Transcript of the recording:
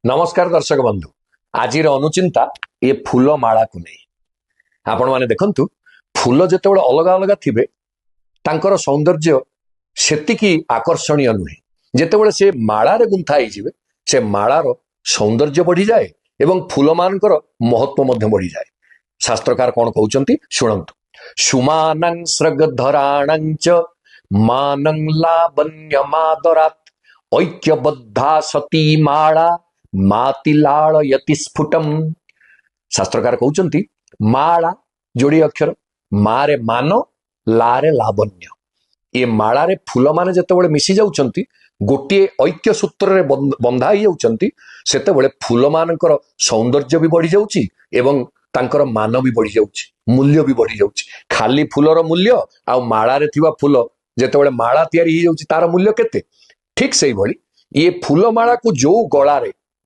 नमस्कार दर्शक बंधु आज अनुचिंता ये फूल माला को नहीं आपण माने देखंतु फूल जेतेबेले अलग अलग थिबे तांकर सौंदर्य सेतिकी आकर्षणीय नुहे जेतेबेले से माळारे गुंथा होई जिवे से माळार सौंदर्य बढ़ी जाए एवं फूल मानकर महत्व मध्य बढ़ी जाए। शास्त्रकार कौन कहउचंती शुणंतु। सुमानं स्रगधराणं च मानं लावण्यमादरात् ऐक्यबद्धा सती माळा मातिलाळ यति स्फुटम। शास्त्रकार कहउचंती माळा जोड़ी अक्षर मारे मान लारे लावण्य ये माळारे फूल माने जेतेबेले मिसी जाउचंती गोटे ऐक्य सूत्र रे बंधा ही जाउचंती सेतेबेले फूल मानकर सौंदर्य भी बढ़ी जाउची एवं तांकर मान भी बढ़ी जाउची मूल्य भी बढ़ी जाउची। खाली फूलर मूल्य आ माळारे थिबा फूल जेतेबेले माळा तयारी ही जाउची तार मूल्य केते ठीक सेही भली ये फूलमाला को जो गलारे